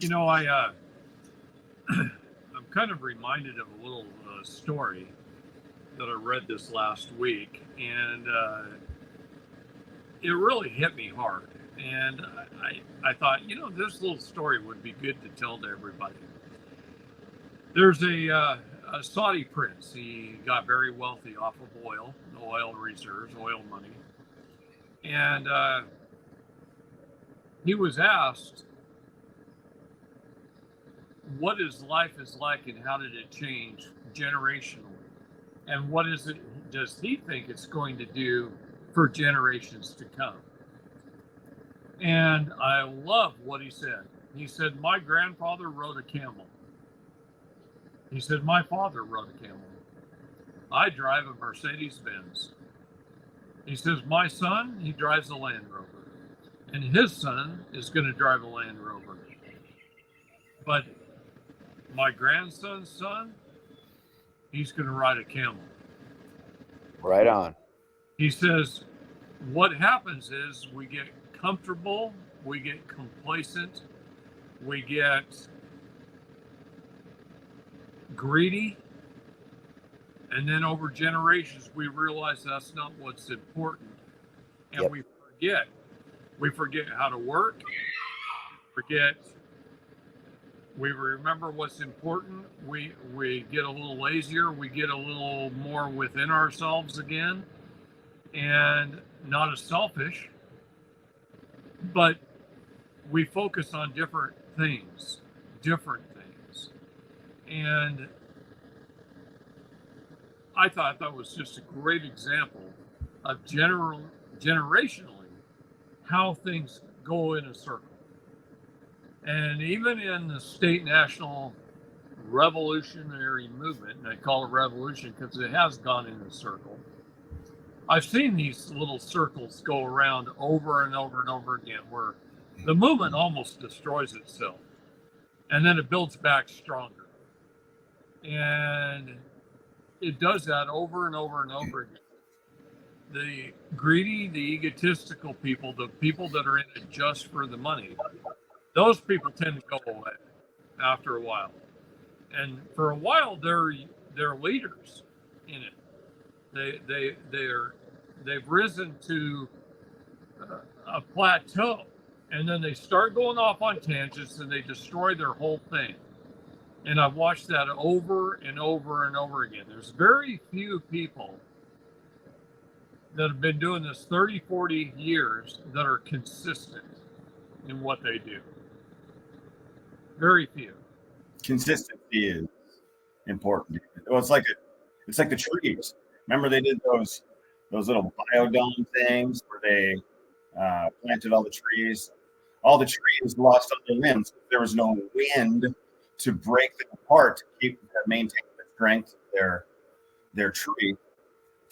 I'm kind of reminded of a little story that I read this last week, and it really hit me hard. And I thought, this little story would be good to tell to everybody. There's a Saudi prince. He got very wealthy off of oil reserves, oil money. And he was asked what his life is like and how did it change generationally. And what does he think it's going to do for generations to come? And I love what he said. He said, my grandfather rode a camel. He said, my father rode a camel. I drive a Mercedes Benz. He says, my son, he drives a Land Rover. And his son is going to drive a Land Rover. But my grandson's son, he's going to ride a camel. Right on. He says, what happens is we get comfortable, we get complacent, we get greedy, and then over generations we realize that's not what's important, and Yep. we forget how to work, we remember what's important, we get a little lazier, we get a little more within ourselves again, and not as selfish, but we focus on different things. And I thought that was just a great example of generationally how things go in a circle. And even in the state national revolutionary movement, and I call it revolution because it has gone in a circle, I've seen these little circles go around over and over and over again where the movement almost destroys itself and then it builds back stronger. And it does that over and over and over again. The greedy, the egotistical people, the people that are in it just for the money, those people tend to go away after a while. And for a while, they're leaders in it. They've risen to a plateau, and then they start going off on tangents and they destroy their whole thing. And I've watched that over and over and over again. There's very few people that have been doing this 30, 40 years that are consistent in what they do. Very few. Consistency is important. Well, it's like the trees. Remember they did those little biodome things where they planted all the trees. All the trees lost all their limbs. There was no wind to break them apart to maintain the strength of their tree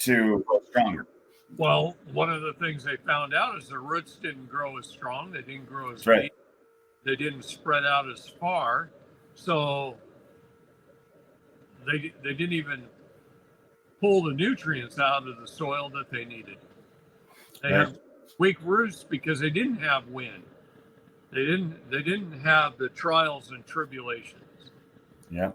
to grow stronger. Well, one of the things they found out is their roots didn't grow as strong. They didn't grow as right. deep. They didn't spread out as far. So they didn't even pull the nutrients out of the soil that they needed. They had weak roots because they didn't have wind. They didn't have the trials and tribulations. Yeah.